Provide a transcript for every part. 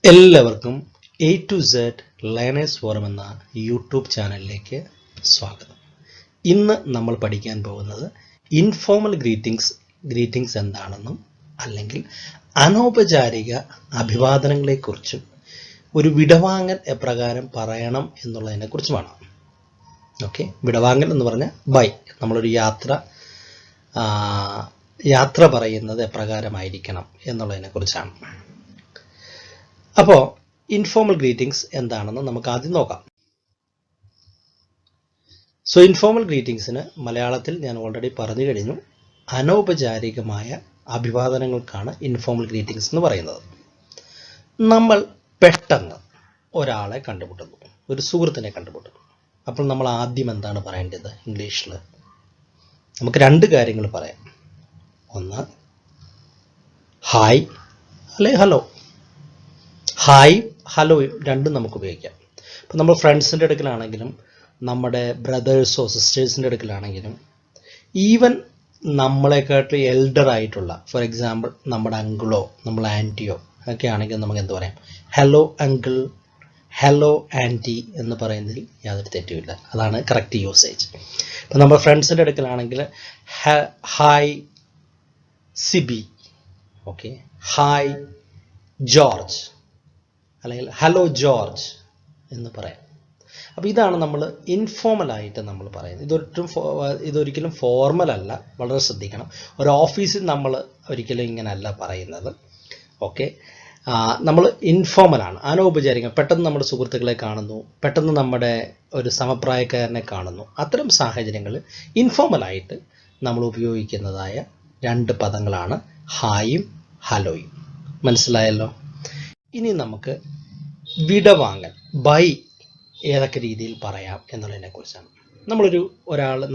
എല്ലാവർക്കും A to Z learners forum എന്ന YouTube ചാനലിലേക്ക് സ്വാഗതം. ഇന്ന് നമ്മൾ പഠിക്കാൻ പോകുന്നത് ഇൻഫോർമൽ ഗ്രീറ്റിംഗ്സ് എന്താണെന്നും അല്ലെങ്കിൽ അനൗപചാരിക അഭിവാദനങ്ങളെക്കുറിച്ചും ഒരു വിടവാങ്ങൽ എപ്രകാരം പറയണം എന്നുള്ളതിനെക്കുറിച്ചുമാണ്. ഓക്കെ, വിടവാങ്ങൽ എന്ന് പറഞ്ഞാൽ ബൈ, നമ്മളൊരു യാത്ര പറയുന്നത് എപ്രകാരമായിരിക്കണം എന്നുള്ളതിനെക്കുറിച്ചാണ്. അപ്പോൾ ഇൻഫോർമൽ ഗ്രീറ്റിംഗ്സ് എന്താണെന്ന് നമുക്ക് ആദ്യം നോക്കാം. സോ ഇൻഫോർമൽ ഗ്രീറ്റിംഗ്സിന് മലയാളത്തിൽ ഞാൻ ഓൾറെഡി പറഞ്ഞു കഴിഞ്ഞു, അനൗപചാരികമായ അഭിവാദനങ്ങൾക്കാണ് ഇൻഫോർമൽ ഗ്രീറ്റിംഗ്സ് എന്ന് പറയുന്നത്. നമ്മൾ പെട്ടെന്ന് ഒരാളെ കണ്ടുമുട്ടുന്നു, ഒരു സുഹൃത്തിനെ കണ്ടുമുട്ടുന്നു. അപ്പോൾ നമ്മൾ ആദ്യം എന്താണ് പറയേണ്ടത്? ഇംഗ്ലീഷിൽ നമുക്ക് രണ്ട് കാര്യങ്ങൾ പറയാം. ഒന്ന് ഹായ് അല്ലെ ഹലോ. ഹായ് ഹലോ രണ്ടും നമുക്ക് ഉപയോഗിക്കാം. ഇപ്പം നമ്മൾ ഫ്രണ്ട്സിൻ്റെ അടുക്കലാണെങ്കിലും നമ്മുടെ ബ്രദേഴ്സോ സിസ്റ്റേഴ്സിൻ്റെ അടുക്കലാണെങ്കിലും ഈവൻ നമ്മളെക്കാട്ടിൽ എൽഡർ ആയിട്ടുള്ള, ഫോർ എക്സാമ്പിൾ നമ്മുടെ അങ്കിളോ നമ്മുടെ ആൻറ്റിയോ ഒക്കെ ആണെങ്കിൽ നമുക്ക് എന്ത് പറയാം? ഹലോ അങ്കിൾ, ഹലോ ആൻറ്റി എന്ന് പറയുന്നതിൽ യാതൊരു തെറ്റുമില്ല. അതാണ് കറക്റ്റ് യൂസേജ്. ഇപ്പം നമ്മുടെ ഫ്രണ്ട്സിൻ്റെ അടുക്കലാണെങ്കിൽ hi Sibi, okay, hi George അല്ലെങ്കിൽ ഹലോ ജോർജ് എന്ന് പറയാം. അപ്പോൾ ഇതാണ് നമ്മൾ ഇൻഫോർമലായിട്ട് നമ്മൾ പറയുന്നത്. ഇതൊരിക്കലും ഫോർമൽ അല്ല, വളരെ ശ്രദ്ധിക്കണം. ഒരു ഓഫീസിൽ നമ്മൾ ഒരിക്കലും ഇങ്ങനെയല്ല പറയുന്നത്. ഓക്കെ, നമ്മൾ ഇൻഫോർമലാണ്, അനൗപചാരികം. പെട്ടെന്ന് നമ്മുടെ സുഹൃത്തുക്കളെ കാണുന്നു, പെട്ടെന്ന് നമ്മുടെ ഒരു സമപ്രായക്കാരനെ കാണുന്നു. അത്തരം സാഹചര്യങ്ങളിൽ ഇൻഫോർമലായിട്ട് നമ്മൾ ഉപയോഗിക്കുന്നതായ രണ്ട് പദങ്ങളാണ് ഹായും ഹലോയും. മനസ്സിലായല്ലോ? ഇനി നമുക്ക് വിടവാങ്ങൽ ബൈ ഏതൊക്കെ രീതിയിൽ പറയാം എന്നുള്ളതിനെ കുറിച്ചാണ്.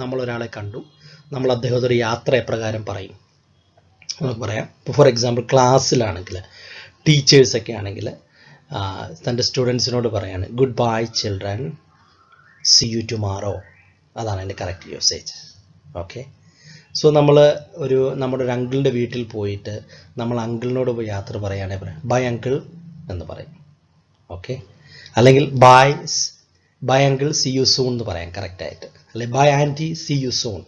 നമ്മളൊരാളെ കണ്ടു, നമ്മൾ അദ്ദേഹത്തോട് യാത്ര എപ്രകാരം പറയും നമുക്ക് പറയാം. ഫോർ എക്സാമ്പിൾ ക്ലാസ്സിലാണെങ്കിൽ ടീച്ചേഴ്സൊക്കെ ആണെങ്കിൽ തൻ്റെ സ്റ്റുഡൻസിനോട് പറയാണ് good bye children, C U tomorrow. അതാണ് എൻ്റെ കറക്റ്റ് യൂസേജ്. ഓക്കെ, സോ നമ്മുടെ ഒരു അങ്കിളിൻ്റെ വീട്ടിൽ പോയിട്ട് നമ്മൾ അങ്കിളിനോട് പോയി യാത്ര പറയുകയാണെങ്കിൽ പറയാം ബൈ അങ്കിൾ എന്ന് പറയും. ഓക്കെ, അല്ലെങ്കിൽ bye uncle see you soon എന്ന് പറയാം കറക്റ്റായിട്ട്. അല്ലെങ്കിൽ bye aunty see you soon.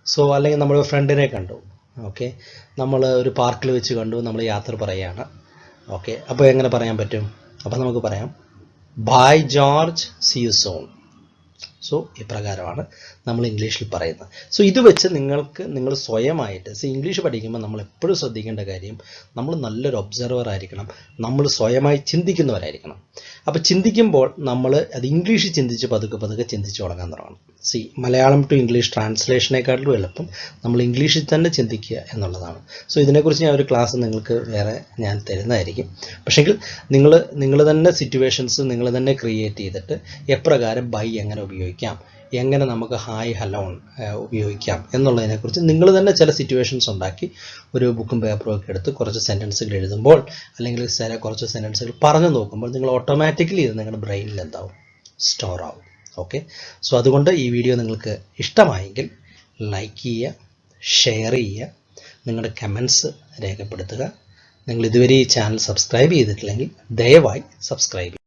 So അല്ലെങ്കിൽ നമ്മൾ ഫ്രണ്ടിനെ കണ്ടു, ഓക്കെ, നമ്മൾ ഒരു പാർക്കിൽ വെച്ച് കണ്ടു, നമ്മൾ യാത്ര പറയുകയാണ്. ഓക്കെ, അപ്പോൾ എങ്ങനെ പറയാൻ പറ്റും? അപ്പോൾ നമുക്ക് പറയാം bye George see you soon. So ഇപ്രകാരമാണ് നമ്മൾ ഇംഗ്ലീഷിൽ പറയുന്നത്. സോ ഇത് വെച്ച് നിങ്ങൾ സ്വയമായിട്ട് ഇംഗ്ലീഷ് പഠിക്കുമ്പോൾ നമ്മൾ എപ്പോഴും ശ്രദ്ധിക്കേണ്ട കാര്യം, നമ്മൾ നല്ലൊരു ഒബ്സർവർ ആയിരിക്കണം, നമ്മൾ സ്വയമായി ചിന്തിക്കുന്നവരായിരിക്കണം. അപ്പോൾ ചിന്തിക്കുമ്പോൾ നമ്മൾ അത് ഇംഗ്ലീഷിൽ ചിന്തിച്ച് പതുക്കെ ചിന്തിച്ച് തുടങ്ങാൻ തുടങ്ങണം. മലയാളം ടു ഇംഗ്ലീഷ് ട്രാൻസ്ലേഷനേക്കാളും എളുപ്പം നമ്മൾ ഇംഗ്ലീഷിൽ തന്നെ ചിന്തിക്കുക എന്നുള്ളതാണ്. സോ ഇതിനെക്കുറിച്ച് ഞാൻ ഒരു ക്ലാസ് നിങ്ങൾക്ക് വേറെ ഞാൻ തരുന്നതായിരിക്കും. പക്ഷേങ്കിൽ നിങ്ങൾ തന്നെ സിറ്റുവേഷൻസ് നിങ്ങൾ തന്നെ ക്രിയേറ്റ് ചെയ്തിട്ട് എപ്രകാരം ബൈ എങ്ങനെ ഉപയോഗിക്കാം, എങ്ങനെ നമുക്ക് ഹായ് ഹലോ ഉപയോഗിക്കാം എന്നുള്ളതിനെക്കുറിച്ച് നിങ്ങൾ തന്നെ ചില സിറ്റുവേഷൻസ് ഉണ്ടാക്കി ഒരു ബുക്കും പേപ്പറും ഒക്കെ എടുത്ത് കുറച്ച് സെൻറ്റൻസുകൾ എഴുതുമ്പോൾ അല്ലെങ്കിൽ കുറച്ച് സെൻറ്റൻസുകൾ പറഞ്ഞു നോക്കുമ്പോൾ നിങ്ങൾ ഓട്ടോമാറ്റിക്കലി ഇത് നിങ്ങളുടെ ബ്രെയിനിൽ എന്താവും? സ്റ്റോർ ആവും. ഓക്കെ, സോ അതുകൊണ്ട് ഈ വീഡിയോ നിങ്ങൾക്ക് ഇഷ്ടമായെങ്കിൽ ലൈക്ക് ചെയ്യുക, ഷെയർ ചെയ്യുക, നിങ്ങളുടെ കമൻസ് രേഖപ്പെടുത്തുക. നിങ്ങൾ ഇതുവരെ ഈ ചാനൽ സബ്സ്ക്രൈബ് ചെയ്തിട്ടില്ലെങ്കിൽ ദയവായി സബ്സ്ക്രൈബ് ചെയ്യുക.